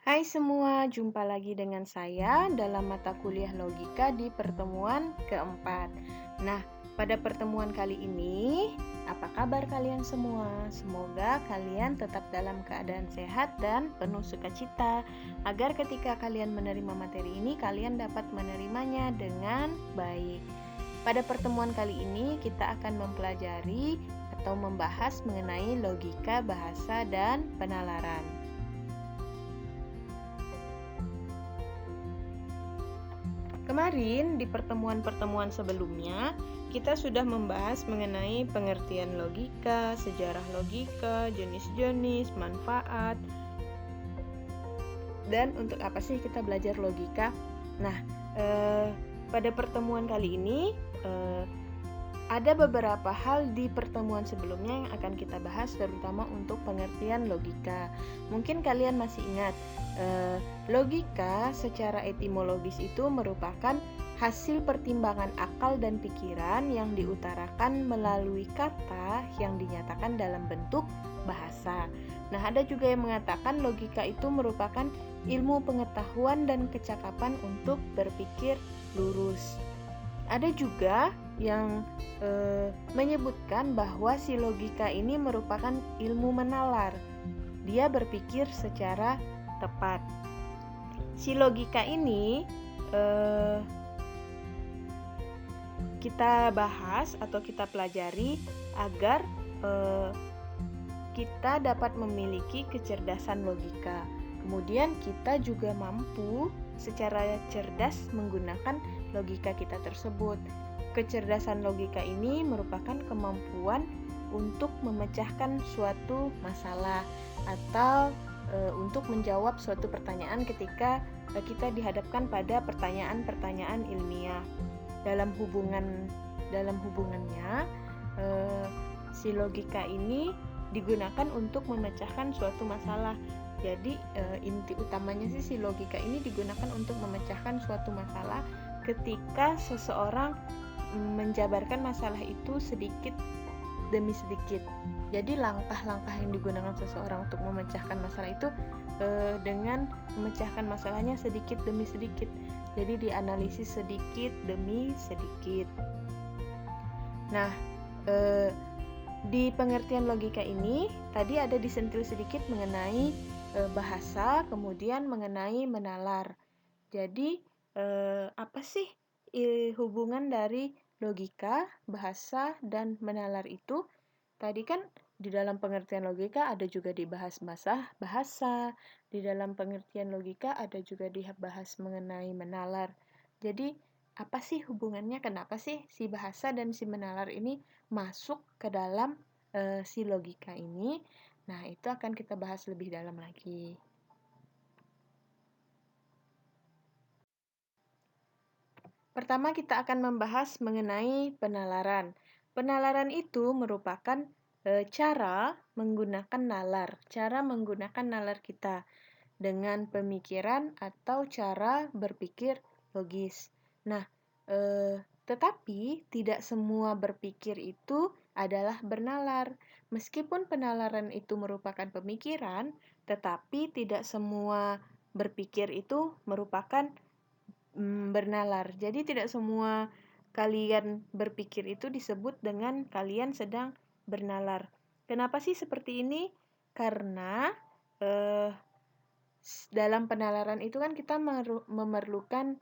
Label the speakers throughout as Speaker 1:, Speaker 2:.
Speaker 1: Hai semua, jumpa lagi dengan saya dalam mata kuliah logika di pertemuan keempat. Nah, pada pertemuan kali ini, apa kabar kalian semua? Semoga kalian tetap dalam keadaan sehat dan penuh sukacita, agar ketika kalian menerima materi ini, kalian dapat menerimanya dengan baik. Pada pertemuan kali ini, kita akan mempelajari atau membahas mengenai logika bahasa dan penalaran. Kemarin di pertemuan-pertemuan sebelumnya, kita sudah membahas mengenai pengertian logika, sejarah logika, jenis-jenis, manfaat, dan untuk apa sih kita belajar logika. Nah, pada pertemuan kali ini ada beberapa hal di pertemuan sebelumnya yang akan kita bahas, terutama untuk pengertian logika. Mungkin kalian masih ingat, logika secara etimologis itu merupakan hasil pertimbangan akal dan pikiran yang diutarakan melalui kata yang dinyatakan dalam bentuk bahasa. Nah, ada juga yang mengatakan logika itu merupakan ilmu pengetahuan dan kecakapan untuk berpikir lurus. Ada juga yang menyebutkan bahwa si logika ini merupakan ilmu menalar. Dia berpikir secara tepat. Si logika ini kita bahas atau kita pelajari agar kita dapat memiliki kecerdasan logika. Kemudian kita juga mampu secara cerdas menggunakan logika kita tersebut. Kecerdasan logika ini merupakan kemampuan untuk memecahkan suatu masalah atau untuk menjawab suatu pertanyaan ketika kita dihadapkan pada pertanyaan-pertanyaan ilmiah. Dalam hubungannya, si logika ini digunakan untuk memecahkan suatu masalah. Jadi inti utamanya sih si logika ini digunakan untuk memecahkan suatu masalah ketika seseorang menjabarkan masalah itu sedikit demi sedikit. Jadi langkah-langkah yang digunakan seseorang untuk memecahkan masalah itu dengan memecahkan masalahnya sedikit demi sedikit. Jadi dianalisis sedikit demi sedikit. Nah, di pengertian logika ini tadi ada disentil sedikit mengenai bahasa, kemudian mengenai menalar. Jadi apa sih hubungan dari logika, bahasa, dan menalar itu? Tadi kan di dalam pengertian logika ada juga dibahas bahasa, di dalam pengertian logika ada juga dibahas mengenai menalar. Jadi apa sih hubungannya? Kenapa sih si bahasa dan si menalar ini masuk ke dalam si logika ini? Nah, itu akan kita bahas lebih dalam lagi. Pertama, kita akan membahas mengenai penalaran. Penalaran itu merupakan cara menggunakan nalar kita dengan pemikiran atau cara berpikir logis. Nah, tetapi tidak semua berpikir itu adalah bernalar. Meskipun penalaran itu merupakan pemikiran, tetapi tidak semua berpikir itu merupakan bernalar. Jadi tidak semua kalian berpikir itu disebut dengan kalian sedang bernalar. Kenapa sih seperti ini? Karena dalam penalaran itu kan kita memerlukan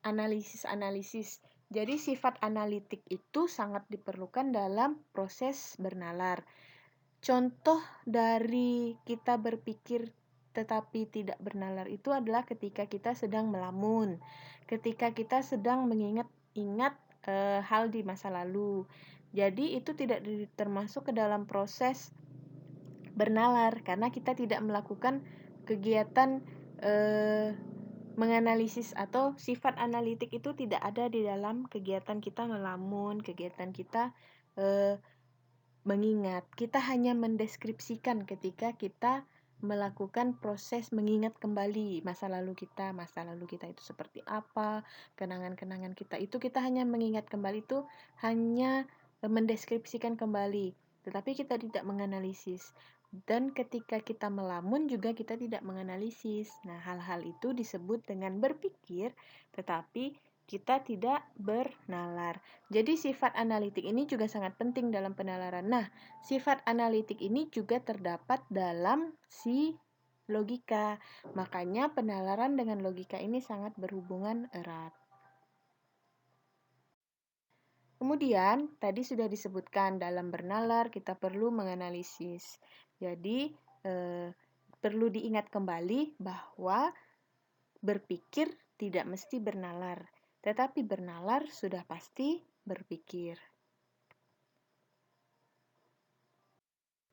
Speaker 1: analisis-analisis. Jadi sifat analitik itu sangat diperlukan dalam proses bernalar. Contoh dari kita berpikir tetapi tidak bernalar itu adalah ketika kita sedang melamun, ketika kita sedang mengingat-ingat hal di masa lalu. Jadi itu tidak termasuk ke dalam proses bernalar karena kita tidak melakukan kegiatan menganalisis atau sifat analitik itu tidak ada di dalam kegiatan kita melamun, kegiatan kita mengingat. Kita hanya mendeskripsikan ketika kita melakukan proses mengingat kembali masa lalu kita itu seperti apa, kenangan-kenangan kita itu kita hanya mengingat kembali, itu hanya mendeskripsikan kembali, tetapi kita tidak menganalisis. Dan ketika kita melamun juga kita tidak menganalisis. Nah, hal-hal itu disebut dengan berpikir, tetapi kita tidak bernalar. Jadi sifat analitik ini juga sangat penting dalam penalaran. Nah, sifat analitik ini juga terdapat dalam si logika. Makanya penalaran dengan logika ini sangat berhubungan erat. Kemudian, tadi sudah disebutkan dalam bernalar kita perlu menganalisis. Jadi, perlu diingat kembali bahwa berpikir tidak mesti bernalar, tetapi bernalar sudah pasti berpikir.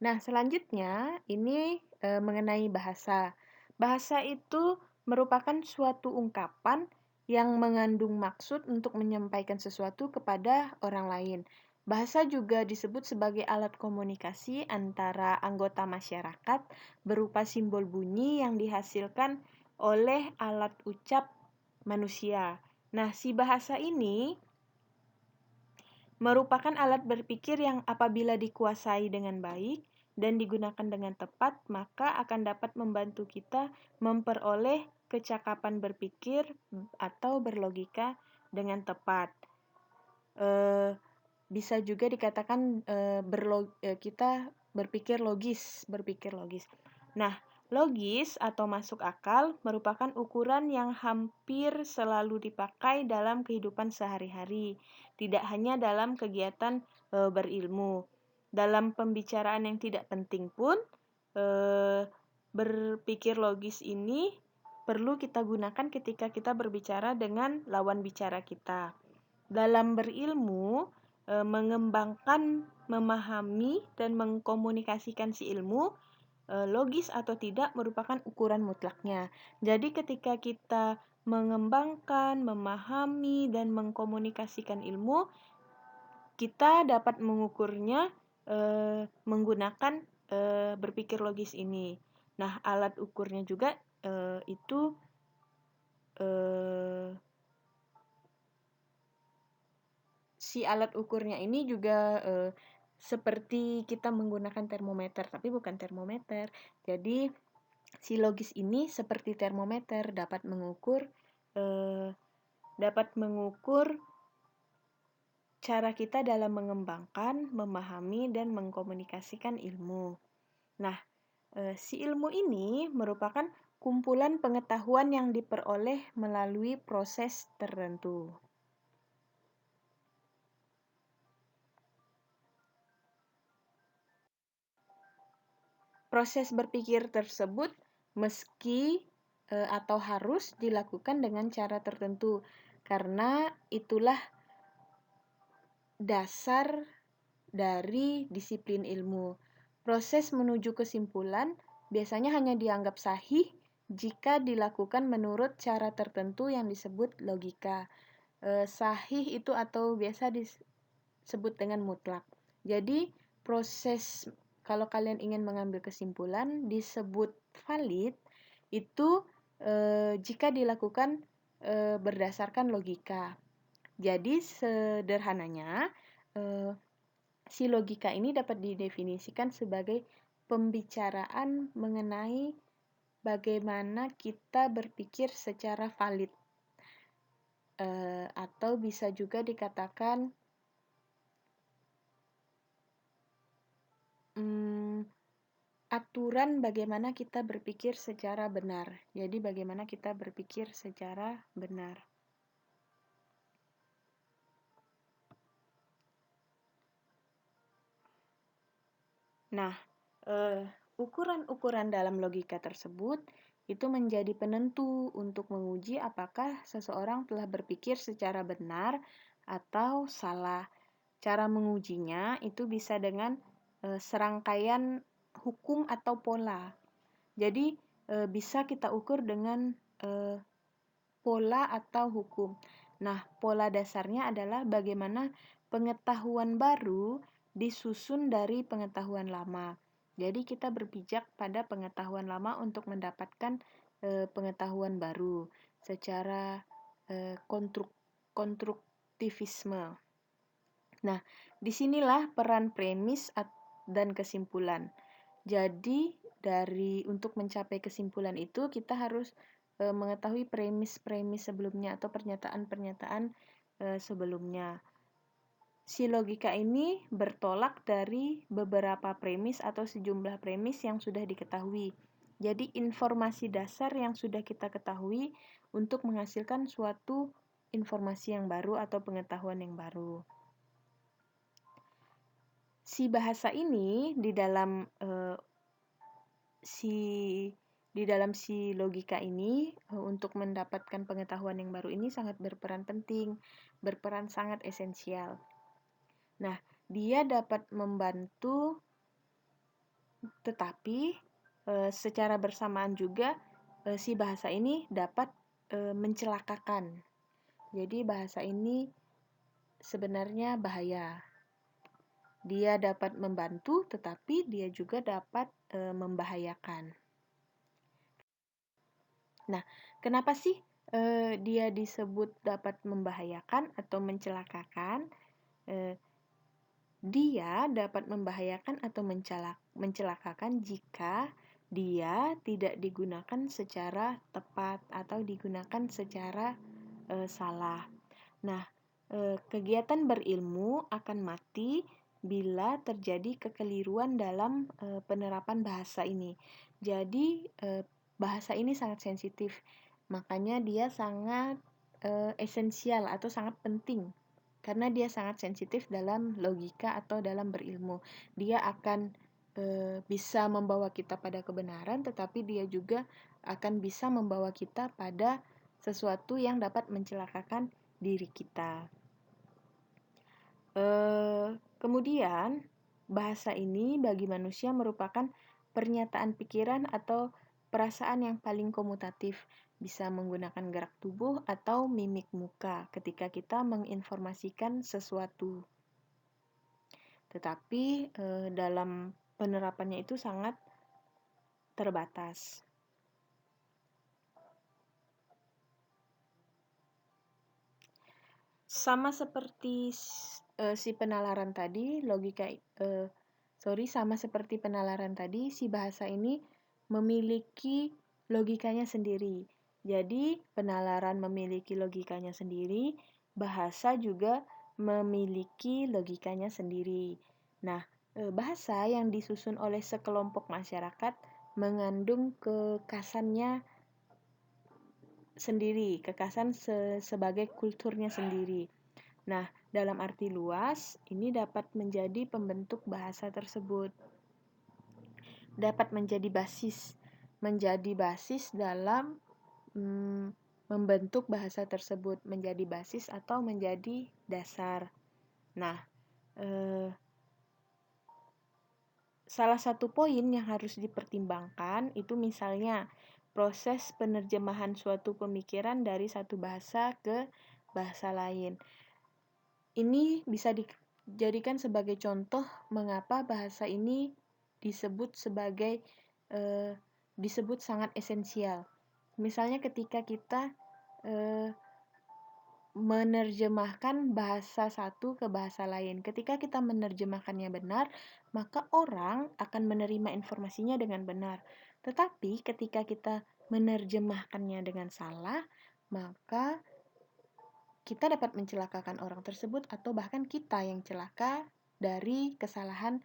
Speaker 1: Nah, selanjutnya ini mengenai bahasa. Bahasa itu merupakan suatu ungkapan yang mengandung maksud untuk menyampaikan sesuatu kepada orang lain. Bahasa juga disebut sebagai alat komunikasi antara anggota masyarakat berupa simbol bunyi yang dihasilkan oleh alat ucap manusia. Nah, si bahasa ini merupakan alat berpikir yang apabila dikuasai dengan baik dan digunakan dengan tepat, maka akan dapat membantu kita memperoleh kecakapan berpikir atau berlogika dengan tepat. Bisa juga dikatakan kita berpikir logis. Nah, logis atau masuk akal merupakan ukuran yang hampir selalu dipakai dalam kehidupan sehari-hari, tidak hanya dalam kegiatan berilmu. Dalam pembicaraan yang tidak penting pun, berpikir logis ini perlu kita gunakan ketika kita berbicara dengan lawan bicara kita. Dalam berilmu, mengembangkan, memahami, dan mengkomunikasikan si ilmu, logis atau tidak merupakan ukuran mutlaknya. Jadi ketika kita mengembangkan, memahami, dan mengkomunikasikan ilmu, kita dapat mengukurnya menggunakan berpikir logis ini. Nah, alat ukurnya juga itu si alat ukurnya ini juga seperti kita menggunakan termometer, tapi bukan termometer. Jadi si logis ini seperti termometer dapat mengukur cara kita dalam mengembangkan, memahami, dan mengkomunikasikan ilmu. Nah, si ilmu ini merupakan kumpulan pengetahuan yang diperoleh melalui proses tertentu. Proses berpikir tersebut meski atau harus dilakukan dengan cara tertentu, karena itulah dasar dari disiplin ilmu. Proses menuju kesimpulan biasanya hanya dianggap sahih jika dilakukan menurut cara tertentu yang disebut logika. Sahih itu atau biasa disebut dengan mutlak. Jadi proses kalau kalian ingin mengambil kesimpulan disebut valid itu jika dilakukan berdasarkan logika. Jadi sederhananya si logika ini dapat didefinisikan sebagai pembicaraan mengenai bagaimana kita berpikir secara valid, atau bisa juga dikatakan aturan bagaimana kita berpikir secara benar. Jadi bagaimana kita berpikir secara benar. Nah, ukuran-ukuran dalam logika tersebut itu menjadi penentu untuk menguji apakah seseorang telah berpikir secara benar atau salah. Cara mengujinya itu bisa dengan serangkaian hukum atau pola. Jadi bisa kita ukur dengan pola atau hukum. Nah, pola dasarnya adalah bagaimana pengetahuan baru disusun dari pengetahuan lama. Jadi kita berpijak pada pengetahuan lama untuk mendapatkan pengetahuan baru secara konstruktivisme. Nah, disinilah peran premis dan kesimpulan. Jadi untuk mencapai kesimpulan itu kita harus mengetahui premis-premis sebelumnya atau pernyataan-pernyataan sebelumnya. Si logika ini bertolak dari beberapa premis atau sejumlah premis yang sudah diketahui. Jadi informasi dasar yang sudah kita ketahui untuk menghasilkan suatu informasi yang baru atau pengetahuan yang baru. Si bahasa ini di dalam si logika ini untuk mendapatkan pengetahuan yang baru ini sangat berperan penting, berperan sangat esensial. Nah, dia dapat membantu, tetapi secara bersamaan juga si bahasa ini dapat mencelakakan. Jadi bahasa ini sebenarnya bahaya. Dia dapat membantu, tetapi dia juga dapat membahayakan. Nah, kenapa sih dia disebut dapat membahayakan atau mencelakakan? Dia dapat membahayakan atau mencelakakan jika dia tidak digunakan secara tepat atau digunakan secara salah. Nah, kegiatan berilmu akan mati bila terjadi kekeliruan dalam penerapan bahasa ini. Jadi, bahasa ini sangat sensitif, makanya dia sangat esensial atau sangat penting karena dia sangat sensitif dalam logika atau dalam berilmu. Dia akan bisa membawa kita pada kebenaran, tetapi dia juga akan bisa membawa kita pada sesuatu yang dapat mencelakakan diri kita. Kemudian, bahasa ini bagi manusia merupakan pernyataan pikiran atau perasaan yang paling komutatif, bisa menggunakan gerak tubuh atau mimik muka ketika kita menginformasikan sesuatu. Tetapi dalam penerapannya itu sangat terbatas. Sama seperti si penalaran tadi, sama seperti penalaran tadi, si bahasa ini memiliki logikanya sendiri. Jadi, penalaran memiliki logikanya sendiri, bahasa juga memiliki logikanya sendiri. Nah, bahasa yang disusun oleh sekelompok masyarakat mengandung kekasannya sendiri, kekasan sebagai kulturnya sendiri. Nah, dalam arti luas, ini dapat menjadi pembentuk bahasa tersebut. Dapat menjadi basis dalam membentuk bahasa tersebut, menjadi basis atau menjadi dasar. Nah, salah satu poin yang harus dipertimbangkan itu misalnya proses penerjemahan suatu pemikiran dari satu bahasa ke bahasa lain. Ini bisa dijadikan sebagai contoh mengapa bahasa ini disebut sangat esensial. Misalnya ketika kita menerjemahkan bahasa satu ke bahasa lain. Ketika kita menerjemahkannya benar, maka orang akan menerima informasinya dengan benar. Tetapi ketika kita menerjemahkannya dengan salah, maka kita dapat mencelakakan orang tersebut atau bahkan kita yang celaka dari kesalahan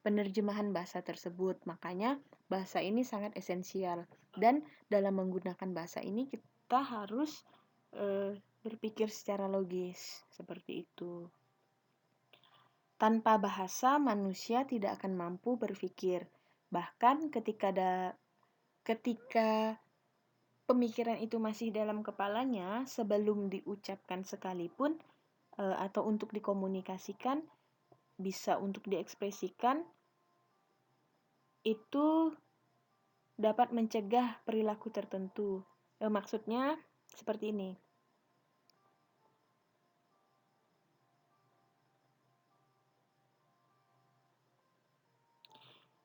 Speaker 1: penerjemahan bahasa tersebut. Makanya bahasa ini sangat esensial dan dalam menggunakan bahasa ini kita harus berpikir secara logis seperti itu. Tanpa bahasa, manusia tidak akan mampu berpikir. Bahkan ketika pemikiran itu masih dalam kepalanya, sebelum diucapkan sekalipun atau untuk dikomunikasikan, bisa untuk diekspresikan, itu dapat mencegah perilaku tertentu. Maksudnya seperti ini.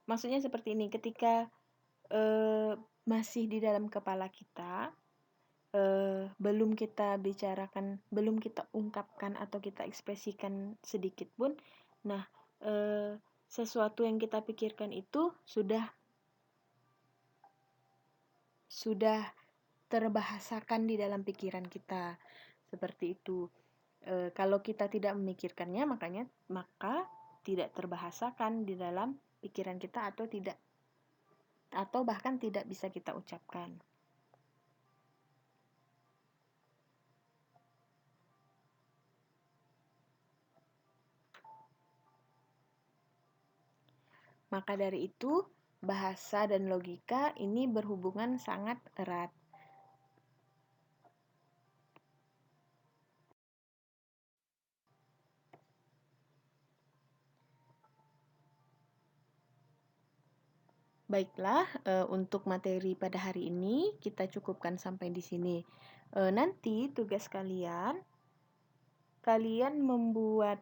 Speaker 1: Maksudnya seperti ini, ketika masih di dalam kepala kita, belum kita bicarakan, belum kita ungkapkan atau kita ekspresikan sedikit pun, nah sesuatu yang kita pikirkan itu sudah terbahasakan di dalam pikiran kita. Seperti itu. Kalau kita tidak memikirkannya, maka tidak terbahasakan di dalam pikiran kita atau bahkan tidak bisa kita ucapkan. Maka dari itu, bahasa dan logika ini berhubungan sangat erat. Baiklah, untuk materi pada hari ini kita cukupkan sampai di sini. Nanti tugas kalian membuat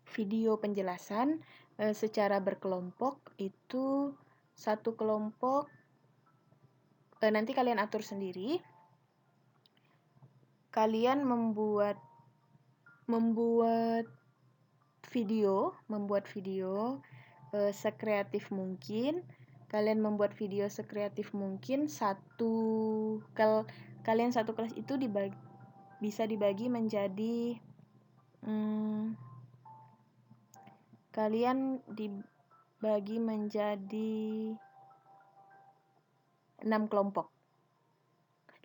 Speaker 1: video penjelasan secara berkelompok. Itu satu kelompok, nanti kalian atur sendiri. Kalian membuat video sekreatif mungkin. Kalian membuat video sekreatif mungkin. Kalian satu kelas itu bisa dibagi menjadi kalian dibagi menjadi 6 kelompok.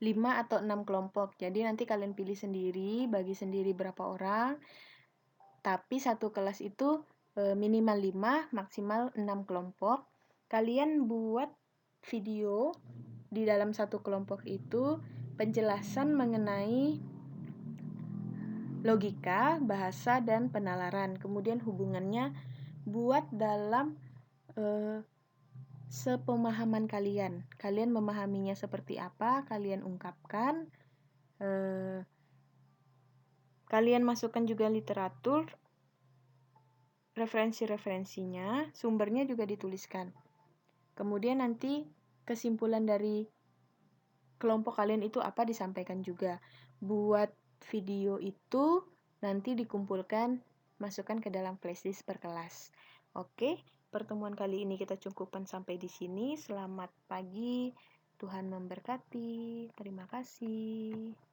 Speaker 1: 5 atau 6 kelompok. Jadi nanti kalian pilih sendiri, bagi sendiri berapa orang. Tapi satu kelas itu minimal 5, maksimal 6 kelompok. Kalian buat video di dalam satu kelompok itu penjelasan mengenai logika, bahasa, dan penalaran. Kemudian hubungannya buat dalam sepemahaman kalian. Kalian memahaminya seperti apa, kalian ungkapkan. Kalian masukkan juga literatur, referensi-referensinya, sumbernya juga dituliskan. Kemudian nanti kesimpulan dari kelompok kalian itu apa disampaikan juga. Buat video itu nanti dikumpulkan, masukkan ke dalam flashdisk per kelas. Oke, pertemuan kali ini kita cukupkan sampai di sini. Selamat pagi, Tuhan memberkati. Terima kasih.